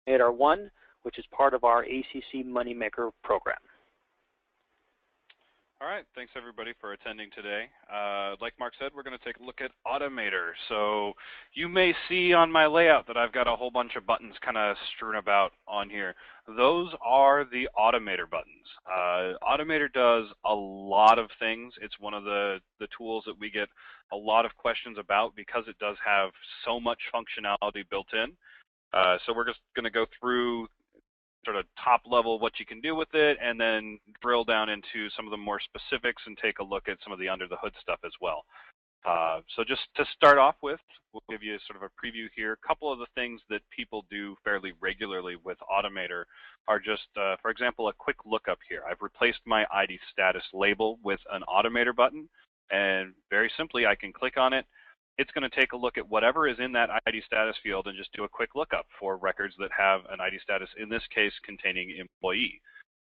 AutomatoR1, which is part of our ACC MoneyMaker program. All right, thanks everybody for attending today. Like Mark said, we're going to take a look at AutomatoR. So you may see on my layout that I've got a whole bunch of buttons kind of strewn about on here. Those are the AutomatoR buttons. AutomatoR does a lot of things. It's one of the tools that we get a lot of questions about because it does have so much functionality built in. So we're just going to go through sort of top level what you can do with it, and then drill down into some of the more specifics and take a look at some of the under the hood stuff as well. So just to start off with, we'll give you sort of a preview here. A couple of the things that people do fairly regularly with AutomatoR are just, for example, a quick lookup here. I've replaced my ID status label with an AutomatoR button, and very simply I can click on it. It's going to take a look at whatever is in that ID status field and just do a quick lookup for records that have an ID status, in this case containing employee.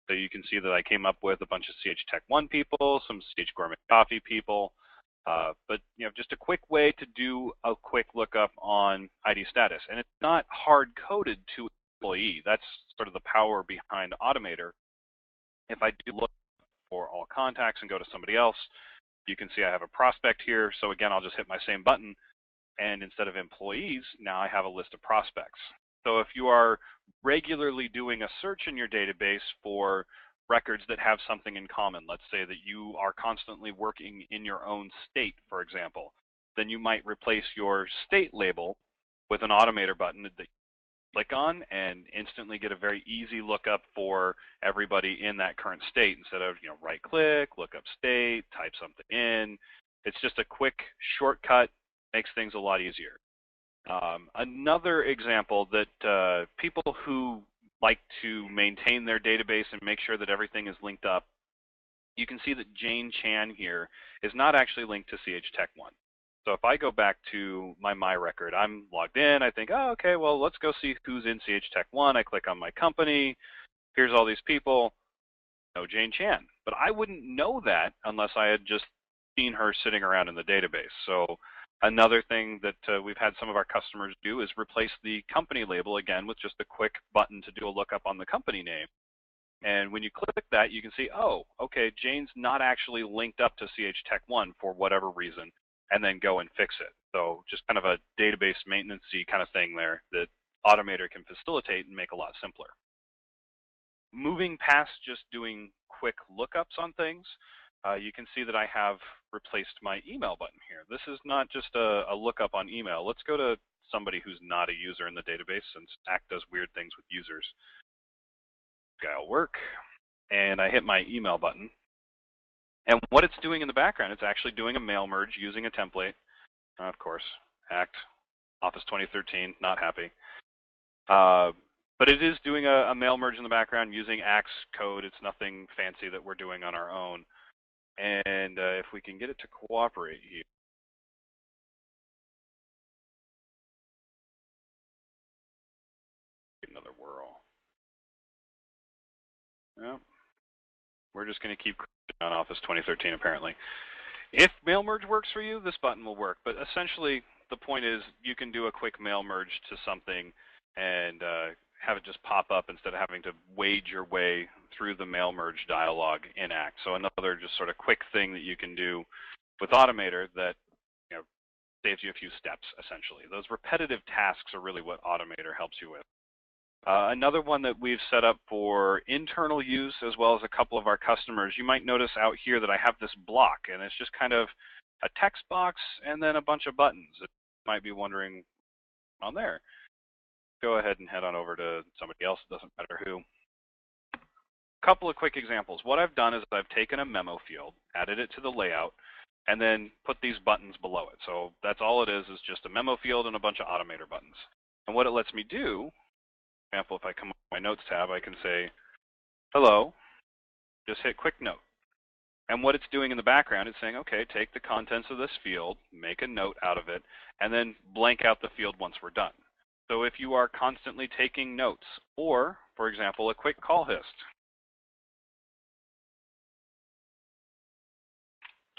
So you can see that I came up with a bunch of CH-Tech1 people, some CH Gourmet Coffee people, but just a quick way to do a quick lookup on ID status. And it's not hard-coded to employee. That's sort of the power behind AutomatoR. If I do look for all contacts and go to somebody else, you can see I have a prospect here. So again, I'll just hit my same button, and instead of employees, now I have a list of prospects. So if you are regularly doing a search in your database for records that have something in common, let's say that you are constantly working in your own state, for example, then you might replace your state label with an AutomatoR button that you click on and instantly get a very easy lookup for everybody in that current state instead of right click, look up state, type something in. It's just a quick shortcut, makes things a lot easier. Another example that people who like to maintain their database and make sure that everything is linked up, you can see that Jane Chan here is not actually linked to CH-Tech1. So if I go back to my record, I'm logged in, I think, oh, okay, well, let's go see who's in CH-Tech1. I click on my company, here's all these people, no Jane Chan. But I wouldn't know that unless I had just seen her sitting around in the database. So another thing that we've had some of our customers do is replace the company label again with just a quick button to do a lookup on the company name. And when you click that, you can see, oh, okay, Jane's not actually linked up to CH-Tech1 for whatever reason, and then go and fix it. So just kind of a database maintenance-y kind of thing there that AutomatoR can facilitate and make a lot simpler. Moving past just doing quick lookups on things, you can see that I have replaced my email button here. This is not just a lookup on email. Let's go to somebody who's not a user in the database, since Act does weird things with users. This guy will work, and I hit my email button. And what it's doing in the background, it's actually doing a mail merge using a template. Of course, Act, Office 2013, not happy. But it is doing a mail merge in the background using Act's code. It's nothing fancy that we're doing on our own. And if we can get it to cooperate here. Another whirl. Yep. We're just going to keep on Office 2013 apparently. If mail merge works for you, this button will work. But essentially, the point is you can do a quick mail merge to something and have it just pop up instead of having to wade your way through the mail merge dialog in Act. So another just sort of quick thing that you can do with AutomatoR that saves you a few steps, essentially. Those repetitive tasks are really what AutomatoR helps you with. Another one that we've set up for internal use as well as a couple of our customers, you might notice out here that I have this block, and it's just kind of a text box and then a bunch of buttons. You might be wondering on there. Go ahead and head on over to somebody else, it doesn't matter who. A couple of quick examples. What I've done is I've taken a memo field, added it to the layout, and then put these buttons below it. So that's all it is just a memo field and a bunch of AutomatoR buttons. And what it lets me do, for example, if I come up to my Notes tab, I can say, hello, just hit Quick Note. And what it's doing in the background is saying, okay, take the contents of this field, make a note out of it, and then blank out the field once we're done. So if you are constantly taking notes, or, for example, a quick call hist.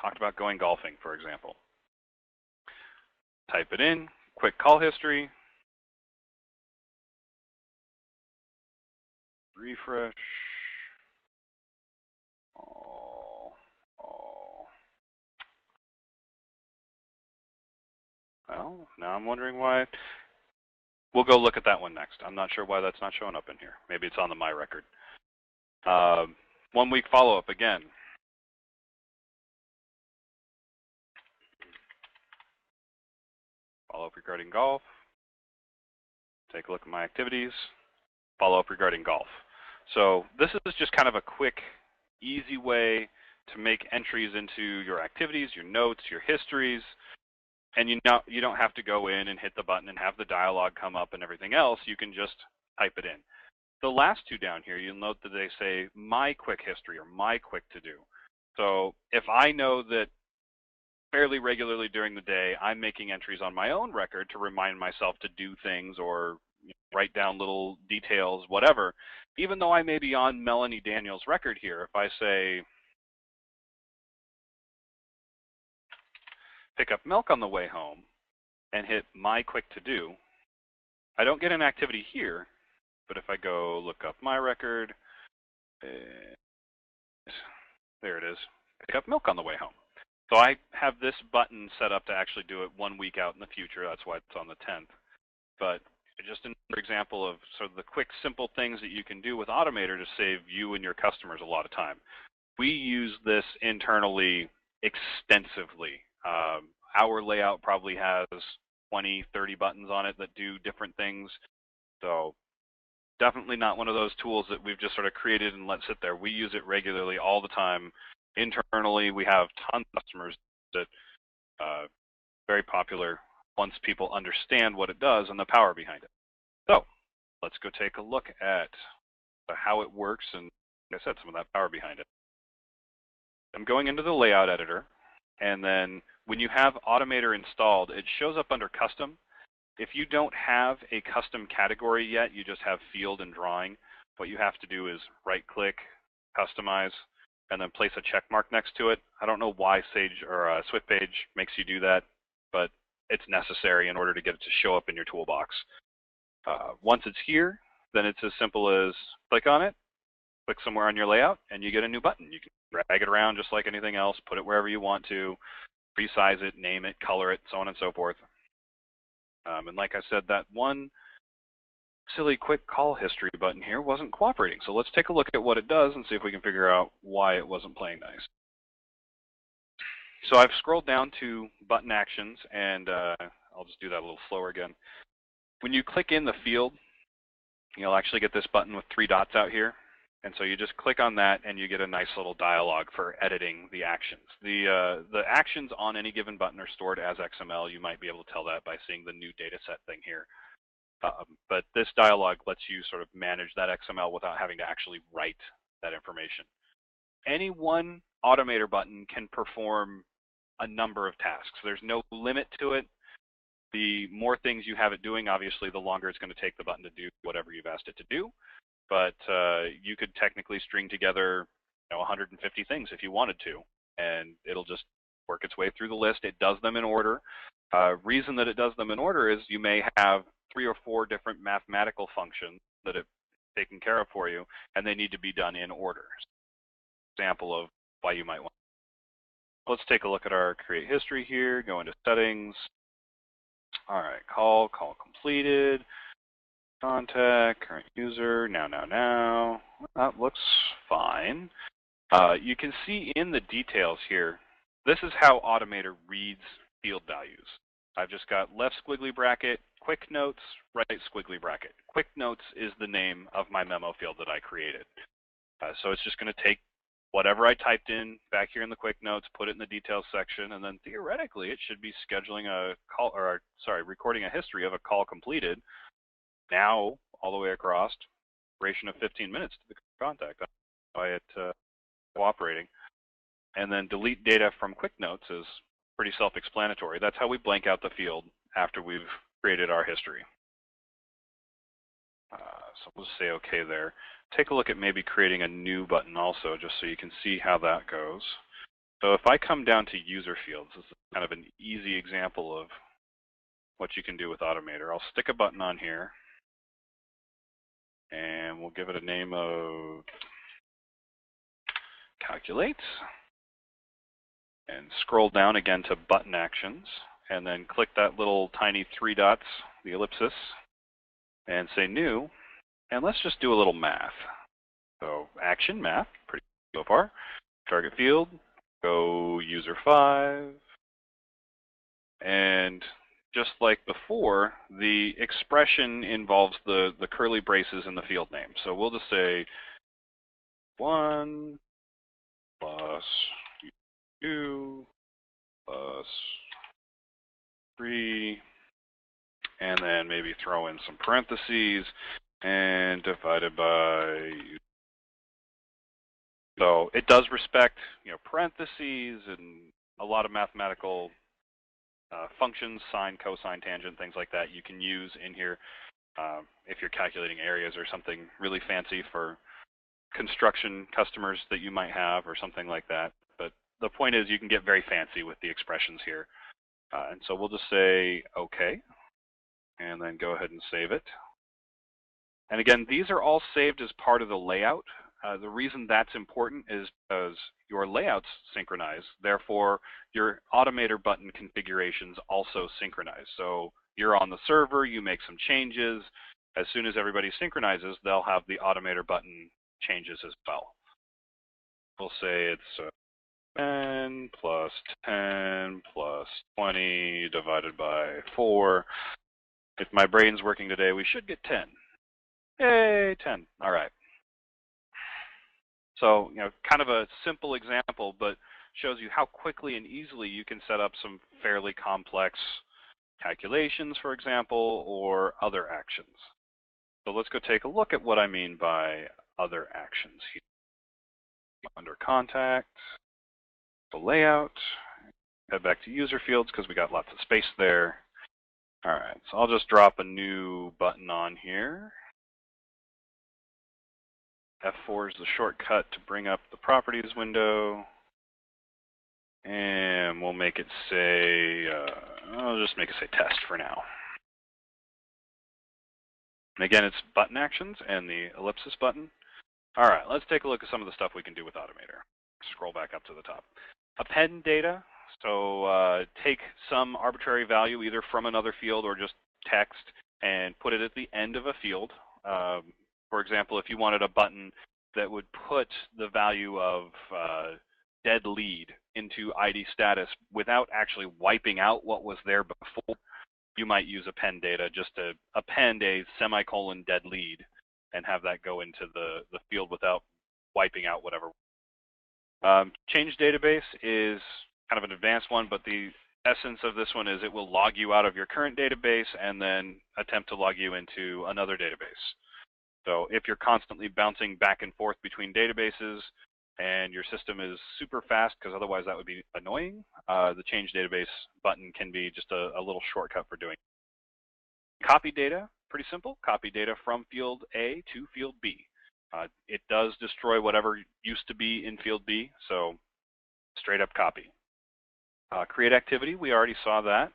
Talked about going golfing, for example. Type it in, quick call history. refresh. Oh. Well, now I'm wondering why. We'll go look at that one next. I'm not sure why that's not showing up in here. Maybe it's on the My Record. 1 week follow-up again. Follow-up regarding golf. Take a look at my activities. Follow-up regarding golf. So this is just kind of a quick, easy way to make entries into your activities, your notes, your histories. And you don't have to go in and hit the button and have the dialog come up and everything else. You can just type it in. The last two down here, you'll note that they say My Quick History or My Quick To Do. So if I know that fairly regularly during the day I'm making entries on my own record to remind myself to do things or write down little details, whatever, even though I may be on Melanie Daniels' record here, if I say pick up milk on the way home and hit My Quick To Do, I don't get an activity here, but if I go look up my record, there it is, pick up milk on the way home. So I have this button set up to actually do it 1 week out in the future. That's why it's on the 10th. But just another example of sort of the quick, simple things that you can do with AutomatoR to save you and your customers a lot of time. We use this internally extensively. Our layout probably has 20, 30 buttons on it that do different things. So definitely not one of those tools that we've just sort of created and let sit there. We use it regularly all the time. Internally, we have tons of customers that very popular once people understand what it does and the power behind it. So let's go take a look at how it works and, like I said, some of that power behind it. I'm going into the layout editor, and then when you have AutomatoR installed, it shows up under custom. If you don't have a custom category yet, you just have field and drawing, what you have to do is right-click, customize, and then place a check mark next to it. I don't know why Sage or SwiftPage makes you do that, but it's necessary in order to get it to show up in your toolbox. Once it's here, then it's as simple as click on it, click somewhere on your layout, and you get a new button. You can drag it around just like anything else, put it wherever you want to, resize it, name it, color it, so on and so forth. And like I said, that one silly quick call history button here wasn't cooperating. So let's take a look at what it does and see if we can figure out why it wasn't playing nice. So I've scrolled down to button actions, and I'll just do that a little slower again. When you click in the field, you'll actually get this button with 3 dots out here. And so you just click on that, and you get a nice little dialog for editing the actions. The actions on any given button are stored as XML. You might be able to tell that by seeing the new data set thing here. But this dialog lets you sort of manage that XML without having to actually write that information. Any one AutomatoR button can perform a number of tasks. There's no limit to it. The more things you have it doing, obviously, the longer it's going to take the button to do whatever you've asked it to do. But you could technically string together 150 things if you wanted to, and it'll just work its way through the list. It does them in order. Reason that it does them in order is you may have 3 or 4 different mathematical functions that it's taken care of for you, and they need to be done in order. Example of why you might want. Let's take a look at our create history here. Go into settings. All right, call completed. Contact, current user, now. That looks fine. You can see in the details here, this is how AutomatoR reads field values. I've just got left squiggly bracket, quick notes, right squiggly bracket. Quick notes is the name of my memo field that I created. So it's just going to take whatever I typed in back here in the quick notes, put it in the details section, and then theoretically it should be scheduling a call, or sorry, recording a history of a call completed. Now, all the way across, duration of 15 minutes to the contact. That's why it's cooperating. And then delete data from quick notes is pretty self-explanatory. That's how we blank out the field after we've created our history. So we'll just say OK there. Take a look at maybe creating a new button also, just so you can see how that goes. So if I come down to user fields, this is kind of an easy example of what you can do with AutomatoR. I'll stick a button on here. And we'll give it a name of calculate. And scroll down again to button actions. And then click that little tiny 3 dots, the ellipsis, and say new. And let's just do a little math. So action, math, pretty good so far. Target field, go user 5. And just like before, the expression involves the curly braces in the field name. So we'll just say 1 plus 2 plus 3, and then maybe throw in some parentheses and divided by. So it does respect, parentheses and a lot of mathematical functions, sine, cosine, tangent, things like that you can use in here if you're calculating areas or something really fancy for construction customers that you might have or something like that. But the point is you can get very fancy with the expressions here. And so we'll just say OK, and then go ahead and save it. And again, these are all saved as part of the layout. The reason that's important is because your layouts synchronize. Therefore, your Automator button configurations also synchronize. So you're on the server, you make some changes. As soon as everybody synchronizes, they'll have the Automator button changes as well. We'll say it's 10 plus 10 plus 20 divided by 4. If my brain's working today, we should get 10. Yay, 10. All right. So, kind of a simple example, but shows you how quickly and easily you can set up some fairly complex calculations, for example, or other actions. So let's go take a look at what I mean by other actions here. Under contact, the layout, head back to user fields because we got lots of space there. All right, so I'll just drop a new button on here. F4 is the shortcut to bring up the properties window. And we'll make it say, I'll just make it say test for now. And again, it's button actions and the ellipsis button. All right, let's take a look at some of the stuff we can do with AutomatoR. Scroll back up to the top. Append data. So take some arbitrary value either from another field or just text and put it at the end of a field. For example, if you wanted a button that would put the value of dead lead into ID status without actually wiping out what was there before, you might use append data just to append a semicolon dead lead and have that go into the field without wiping out whatever. Change database is kind of an advanced one, but the essence of this one is it will log you out of your current database and then attempt to log you into another database. So if you're constantly bouncing back and forth between databases and your system is super fast, because otherwise that would be annoying, the change database button can be just a little shortcut for doing it. Copy data, pretty simple. Copy data from field A to field B. It does destroy whatever used to be in field B, so straight up copy. Create activity, we already saw that.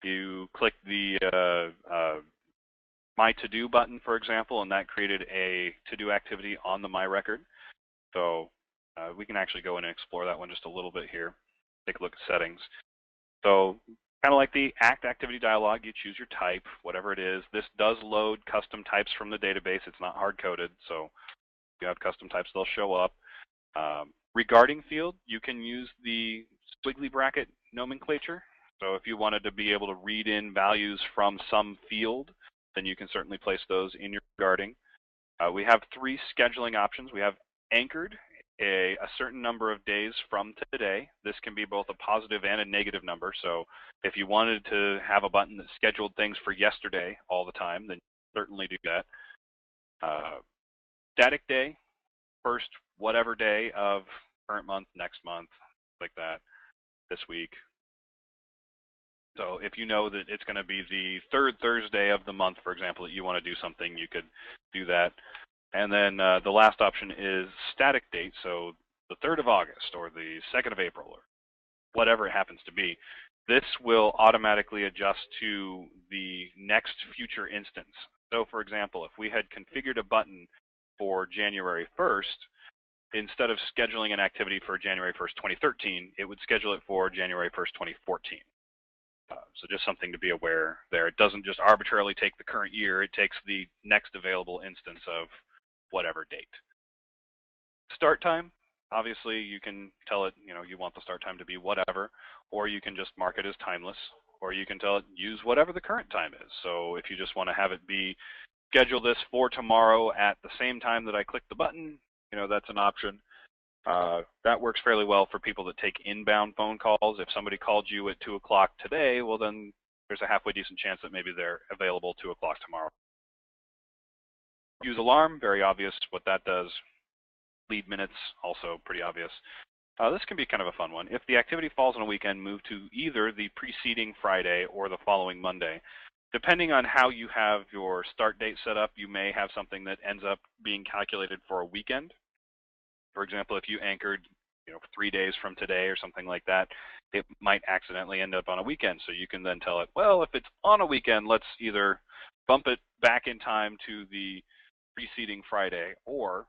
You click the My To-Do button, for example, and that created a to-do activity on the My record. So we can actually go in and explore that one just a little bit here. Take a look at settings. So kind of like the Act activity dialog, you choose your type, whatever it is. This does load custom types from the database. It's not hard-coded, so if you have custom types, they'll show up. Regarding field, you can use the squiggly bracket nomenclature. So if you wanted to be able to read in values from some field, then you can certainly place those in your regarding. We have 3 scheduling options. We have anchored, a certain number of days from today. This can be both a positive and a negative number. So if you wanted to have a button that scheduled things for yesterday all the time, then certainly do that. Static day, first whatever day of current month, next month, like that, this week. So if you know that it's going to be the 3rd Thursday of the month, for example, that you want to do something, you could do that. And then the last option is static date, so the 3rd of August or the 2nd of April or whatever it happens to be. This will automatically adjust to the next future instance. So for example, if we had configured a button for January 1st, instead of scheduling an activity for January 1st, 2013, it would schedule it for January 1st, 2014. So just something to be aware there. It doesn't just arbitrarily take the current year, it takes the next available instance of whatever date. Start time, obviously you can tell it, you want the start time to be whatever, or you can just mark it as timeless, or you can tell it use whatever the current time is. So if you just want to have it be schedule this for tomorrow at the same time that I click the button, that's an option. That works fairly well for people that take inbound phone calls. If somebody called you at 2 o'clock today, well then there's a halfway decent chance that maybe they're available 2 o'clock tomorrow. Use alarm, very obvious what that does. Lead minutes, also pretty obvious. This can be kind of a fun one. If the activity falls on a weekend, move to either the preceding Friday or the following Monday. Depending on how you have your start date set up, you may have something that ends up being calculated for a weekend. For example, if you anchored 3 days from today or something like that, it might accidentally end up on a weekend. So you can then tell it, well, if it's on a weekend, let's either bump it back in time to the preceding Friday, or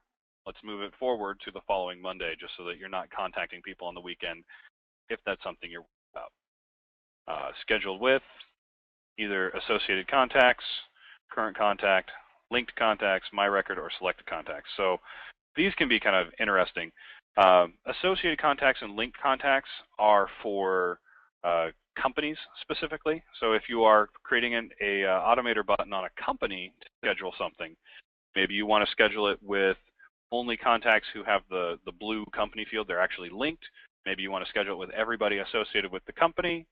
let's move it forward to the following Monday, just so that you're not contacting people on the weekend if that's something you're worried about. Scheduled with either associated contacts, current contact, linked contacts, my record, or selected contacts. So these can be kind of interesting. Associated contacts and linked contacts are for companies specifically. So if you are creating an Automator button on a company to schedule something, maybe you want to schedule it with only contacts who have the blue company field, they're actually linked. Maybe you want to schedule it with everybody associated with the company.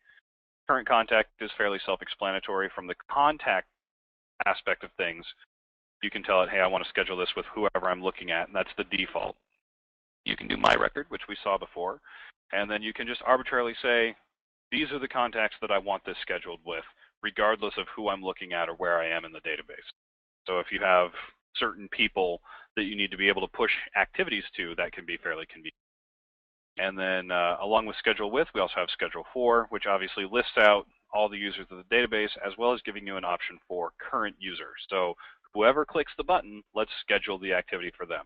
Current contact is fairly self-explanatory. From the contact aspect of things, you can tell it, hey, I want to schedule this with whoever I'm looking at, and that's the default. You can do my record, which we saw before, and then you can just arbitrarily say, these are the contacts that I want this scheduled with, regardless of who I'm looking at or where I am in the database. So if you have certain people that you need to be able to push activities to, that can be fairly convenient. And then along with schedule with, we also have schedule for, which obviously lists out all the users of the database, as well as giving you an option for current users. So whoever clicks the button, let's schedule the activity for them.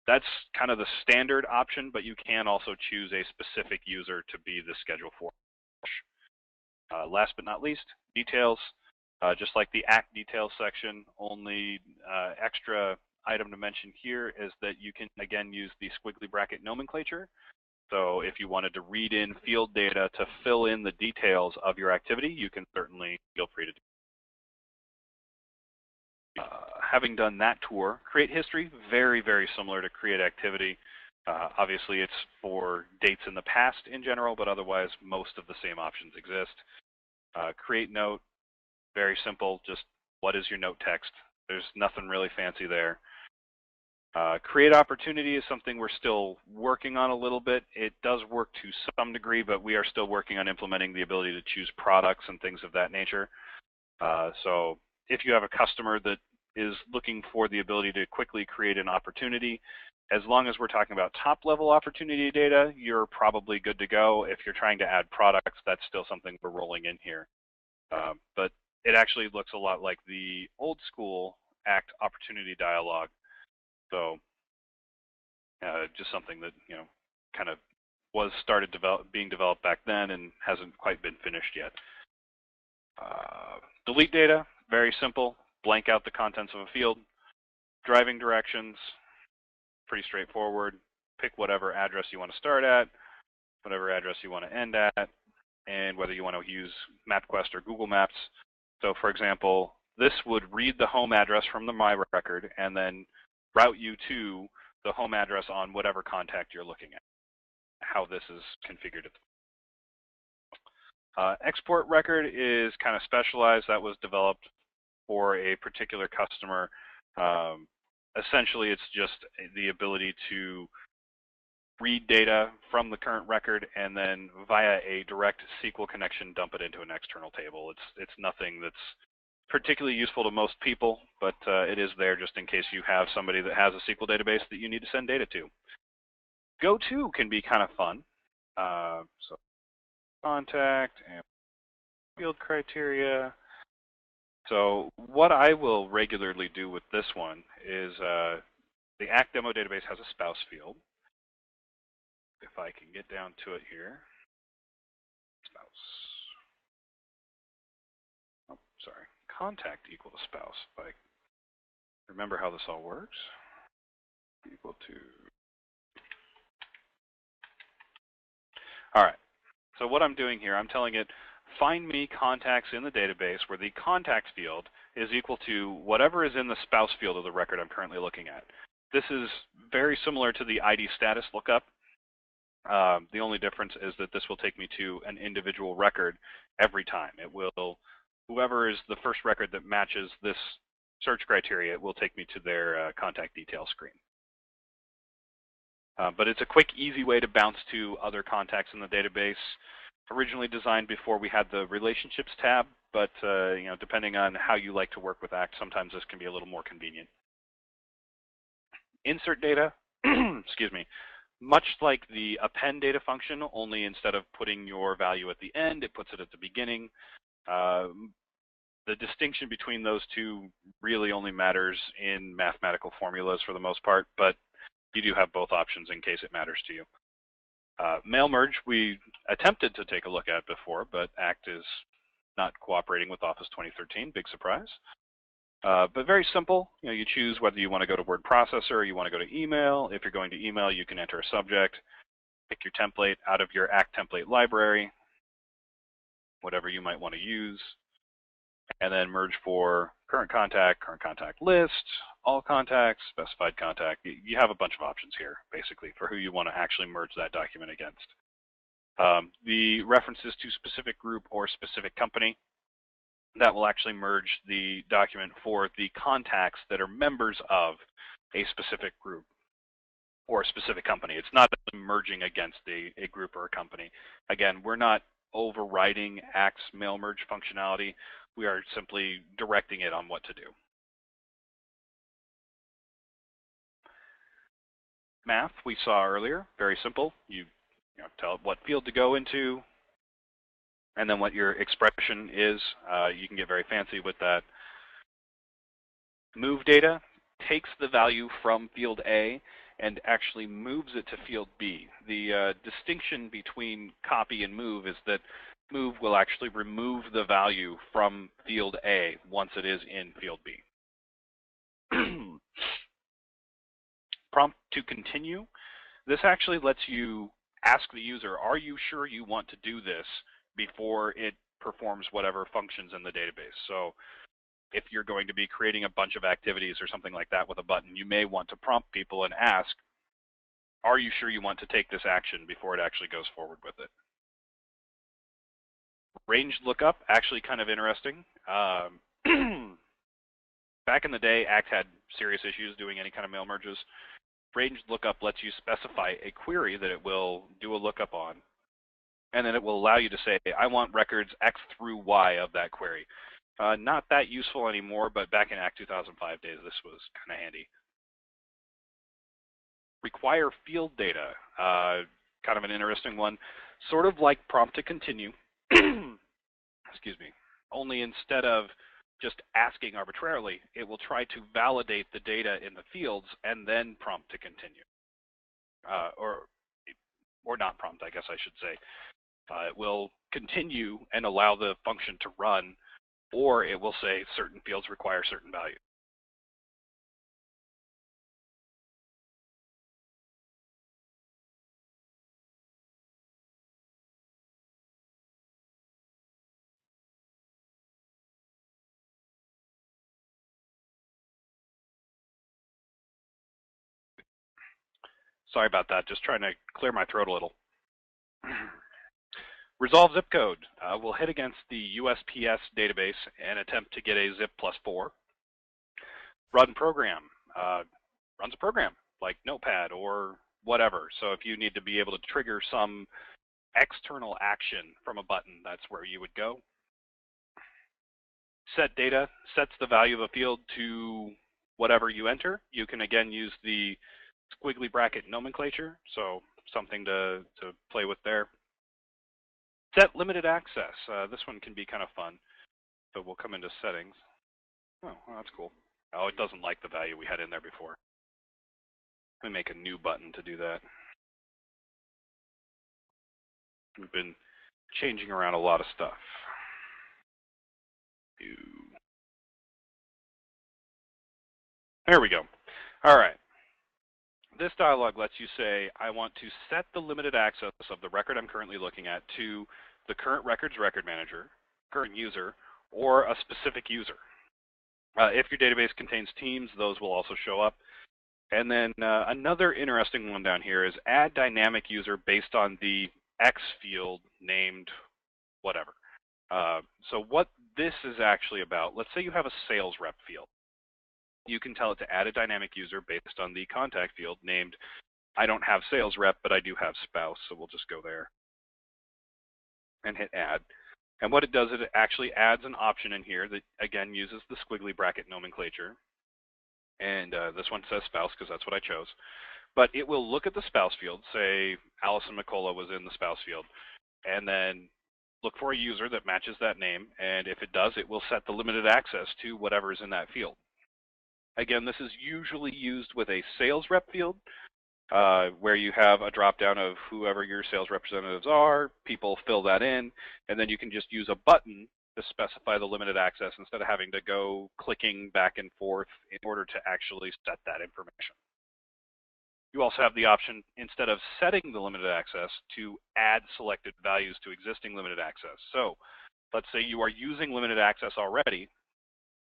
That's kind of the standard option, but you can also choose a specific user to be the schedule for. Last but not least, details. Just like the Act details section, only extra item to mention here is that you can, again, use the squiggly bracket nomenclature. So if you wanted to read in field data to fill in the details of your activity, you can certainly feel free to do it. Having done that tour, create history, very, very similar to create activity. Obviously, it's for dates in the past in general, but otherwise, most of the same options exist. Create note, very simple, just what is your note text? There's nothing really fancy there. Create opportunity is something we're still working on a little bit. It does work to some degree, but we are still working on implementing the ability to choose products and things of that nature. So if you have a customer that is looking for the ability to quickly create an opportunity, as long as we're talking about top-level opportunity data, you're probably good to go. If you're trying to add products, that's still something we're rolling in here. But it actually looks a lot like the old school Act opportunity dialog. So just something that kind of was started being developed back then and hasn't quite been finished yet. Delete data, very simple. Blank out the contents of a field. Driving directions, pretty straightforward. Pick whatever address you want to start at, whatever address you want to end at, and whether you want to use MapQuest or Google Maps. So for example, this would read the home address from the My Record and then route you to the home address on whatever contact you're looking at, how this is configured. Export record is kind of specialized. That was developed for a particular customer. Essentially, it's just the ability to read data from the current record and then via a direct SQL connection dump it into an external table. It's nothing that's particularly useful to most people, but it is there just in case you have somebody that has a SQL database that you need to send data to. Go to can be kind of fun. So contact and field criteria. So what I will regularly do with this one is the Act demo database has a spouse field. If I can get down to it here. Spouse. Oh, sorry. Contact equal to spouse. If I remember how this all works. Equal to. All right. So what I'm doing here, I'm telling it, find me contacts in the database where the contacts field is equal to whatever is in the spouse field of the record I'm currently looking at. This is very similar to the ID status lookup. The only difference is that this will take me to an individual record every time. It will, whoever is the first record that matches this search criteria, it will take me to their contact details screen. But it's a quick, easy way to bounce to other contacts in the database. Originally designed before we had the relationships tab, but you know, depending on how you like to work with Act, sometimes this can be a little more convenient. Insert data, excuse me, much like the append data function, only instead of putting your value at the end, it puts it at the beginning. The distinction between those two really only matters in mathematical formulas for the most part, but you do have both options in case it matters to you. Mail merge we attempted to take a look at before, but Act is not cooperating with Office 2013. Big surprise. But very simple. You know, you choose whether you want to go to word processor or you want to go to email. If you're going to email, you can enter a subject, pick your template out of your Act template library, whatever you might want to use, and then merge for current contact list, all contacts, specified contact. You have a bunch of options here, basically, for who you want to actually merge that document against. The references to specific group or specific company, that will actually merge the document for the contacts that are members of a specific group or a specific company. It's not merging against a group or a company. Again, we're not overriding Act's mail merge functionality. We are simply directing it on what to do. Math we saw earlier, very simple. You tell it what field to go into, and then what your expression is. You can get very fancy with that. Move data takes the value from field A and actually moves it to field B. The distinction between copy and move is that move will actually remove the value from field A once it is in field B. Prompt to continue. This actually lets you ask the user, are you sure you want to do this before it performs whatever functions in the database? So if you're going to be creating a bunch of activities or something like that with a button, you may want to prompt people and ask, are you sure you want to take this action before it actually goes forward with it? Ranged lookup, actually kind of interesting. Back in the day, Act had serious issues doing any kind of mail merges. Ranged lookup lets you specify a query that it will do a lookup on, and then it will allow you to say, I want records X through Y of that query. Not that useful anymore, but back in Act 2005 days, this was kind of handy. Require field data, kind of an interesting one. Sort of like prompt to continue, excuse me, only instead of just asking arbitrarily, it will try to validate the data in the fields and then prompt to continue. Or not prompt, I guess I should say. It will continue and allow the function to run, or it will say certain fields require certain values. Sorry about that, just trying to clear my throat a little. Resolve zip code. We'll hit against the USPS database and attempt to get a zip +4. Run program. Runs a program like Notepad or whatever. So if you need to be able to trigger some external action from a button, that's where you would go. Set data sets the value of a field to whatever you enter. You can again use the squiggly bracket nomenclature, so something to play with there. Set limited access. This one can be kind of fun, but we'll come into settings. Oh, well, that's cool. Oh, it doesn't like the value we had in there before. Let me make a new button to do that. We've been changing around a lot of stuff. There we go. All right. This dialog lets you say, I want to set the limited access of the record I'm currently looking at to the current record's record manager, current user, or a specific user. If your database contains teams, those will also show up. And then another interesting one down here is add dynamic user based on the X field named whatever. So what this is actually about, let's say you have a sales rep field. You can tell it to add a dynamic user based on the contact field named, I don't have sales rep, but I do have spouse, so we'll just go there and hit add. And what it does is it actually adds an option in here that, again, uses the squiggly bracket nomenclature. And this one says spouse because that's what I chose. But it will look at the spouse field, say Allison McCullough was in the spouse field, and then look for a user that matches that name. And if it does, it will set the limited access to whatever is in that field. Again, this is usually used with a sales rep field, where you have a drop-down of whoever your sales representatives are, people fill that in, and then you can just use a button to specify the limited access instead of having to go clicking back and forth in order to actually set that information. You also have the option, instead of setting the limited access, to add selected values to existing limited access. So let's say you are using limited access already,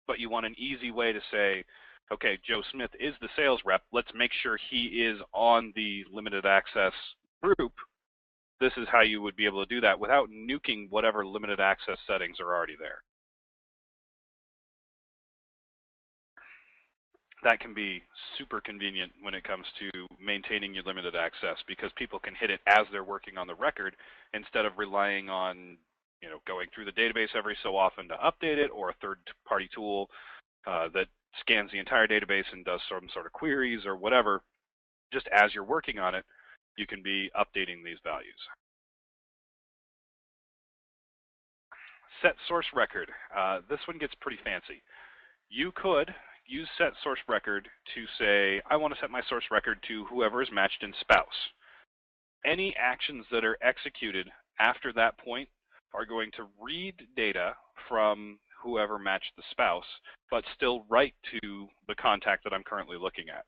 but you want an easy way to say, okay, Joe Smith is the sales rep. Let's make sure he is on the limited access group. This is how you would be able to do that without nuking whatever limited access settings are already there. That can be super convenient when it comes to maintaining your limited access because people can hit it as they're working on the record instead of relying on, going through the database every so often to update it, or a third-party tool that scans the entire database and does some sort of queries or whatever. Just as you're working on it, you can be updating these values. Set source record. This one gets pretty fancy. You could use set source record to say, I want to set my source record to whoever is matched in spouse. Any actions that are executed after that point are going to read data from whoever matched the spouse, but still write to the contact that I'm currently looking at.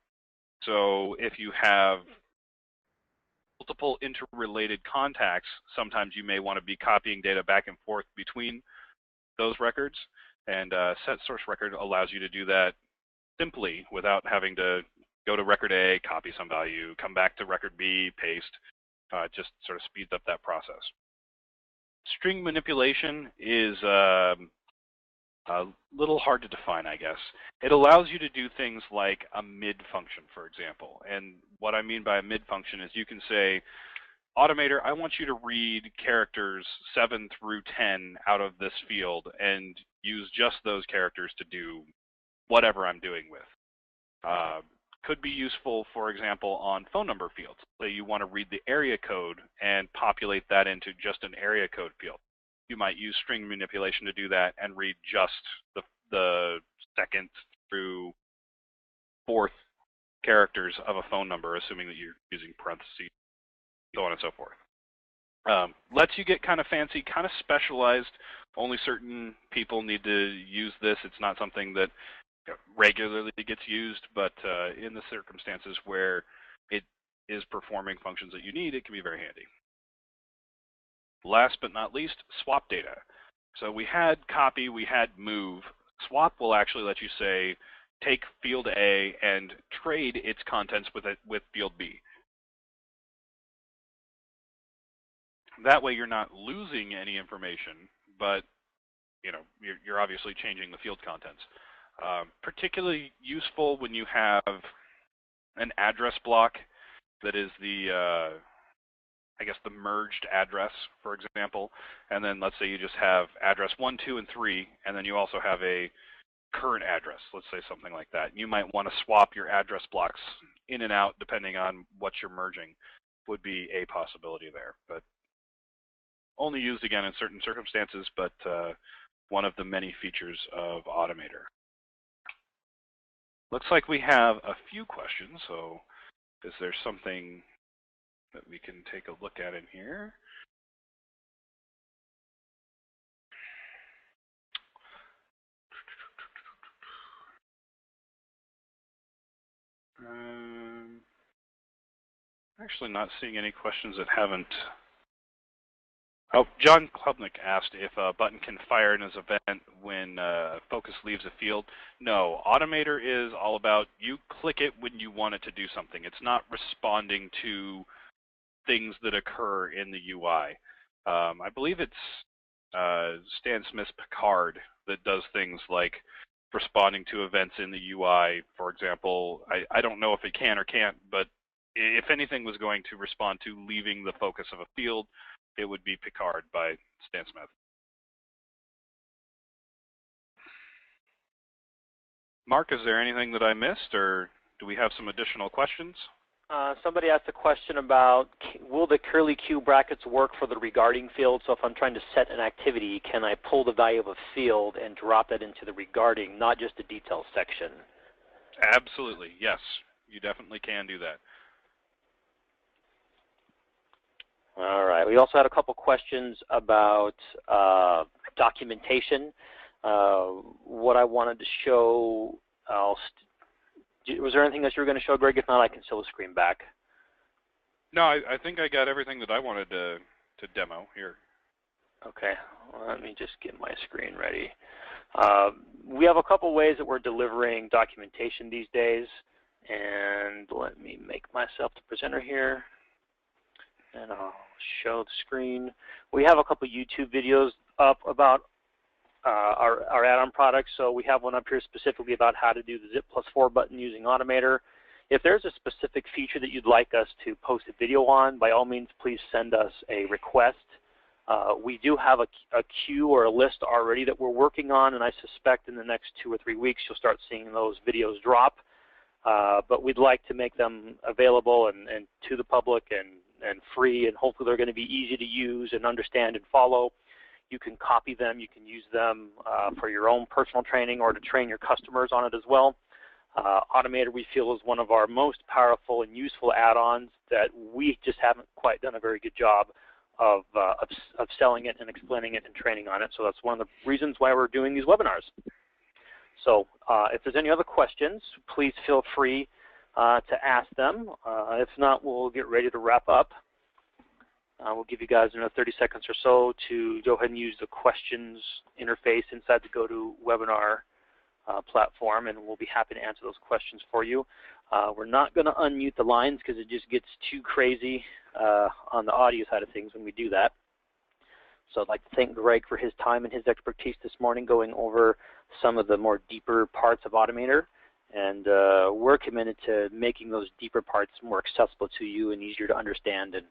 So if you have multiple interrelated contacts, sometimes you may want to be copying data back and forth between those records, and set source record allows you to do that simply without having to go to record A, copy some value, come back to record B, paste. Just sort of speeds up that process. String manipulation is a little hard to define, I guess. It allows you to do things like a mid function, for example. And what I mean by a mid function is you can say, Automator, I want you to read characters 7 through 10 out of this field and use just those characters to do whatever I'm doing with. Could be useful, for example, on phone number fields. Say you want to read the area code and populate that into just an area code field. You might use string manipulation to do that and read just the second through fourth characters of a phone number, assuming that you're using parentheses, so on and so forth. Lets you get kind of fancy, kind of specialized. Only certain people need to use this. It's not something that regularly gets used, but in the circumstances where it is performing functions that you need, it can be very handy. Last but not least, swap data. So we had copy, we had move. Swap will actually let you say, take field A and trade its contents with field B. That way you're not losing any information, but you're obviously changing the field contents. Particularly useful when you have an address block that is the merged address, for example, and then let's say you just have address 1, 2, and 3, and then you also have a current address, let's say something like that. You might want to swap your address blocks in and out depending on what you're merging, would be a possibility there, but only used again in certain circumstances, but one of the many features of AutomatoR. Looks like we have a few questions, so is there something that we can take a look at in here? Actually not seeing any questions that haven't. Oh, John Klubnik asked if a button can fire in his event when focus leaves a field. No, Automator is all about you click it when you want it to do something. It's not responding to things that occur in the UI. I believe it's Stan Smith's Picard that does things like responding to events in the UI. For example, I don't know if it can or can't, but if anything was going to respond to leaving the focus of a field, it would be Picard by Stan Smith. Mark, is there anything that I missed, or do we have some additional questions? Somebody asked a question about, will the curly Q brackets work for the regarding field? So if I'm trying to set an activity, can I pull the value of a field and drop that into the regarding, not just the details section? Absolutely, yes. You definitely can do that. All right. We also had a couple questions about documentation. What I wanted to show, was there anything else you were going to show, Greg? If not, I can still screen back. No, I think I got everything that I wanted to demo here. Okay. Well, let me just get my screen ready. We have a couple ways that we're delivering documentation these days. And let me make myself the presenter here. And I'll show the screen. We have a couple YouTube videos up about our add-on products. So we have one up here specifically about how to do the Zip+4 button using Automator. If there's a specific feature that you'd like us to post a video on, by all means, please send us a request. We do have a queue or a list already that we're working on, and I suspect in the next 2 or 3 weeks you'll start seeing those videos drop. But we'd like to make them available and to the public and free, and hopefully they're going to be easy to use and understand and follow. You can copy them, you can use them for your own personal training or to train your customers on it as well. Automator, we feel, is one of our most powerful and useful add-ons that we just haven't quite done a very good job of selling it and explaining it and training on it. So that's one of the reasons why we're doing these webinars. So if there's any other questions, please feel free to ask them. If not, we'll get ready to wrap up. We'll give you guys another 30 seconds or so to go ahead and use the questions interface inside the GoToWebinar platform, and we'll be happy to answer those questions for you. We're not going to unmute the lines because it just gets too crazy on the audio side of things when we do that. So I'd like to thank Greg for his time and his expertise this morning going over some of the more deeper parts of Automator. And we're committed to making those deeper parts more accessible to you and easier to understand and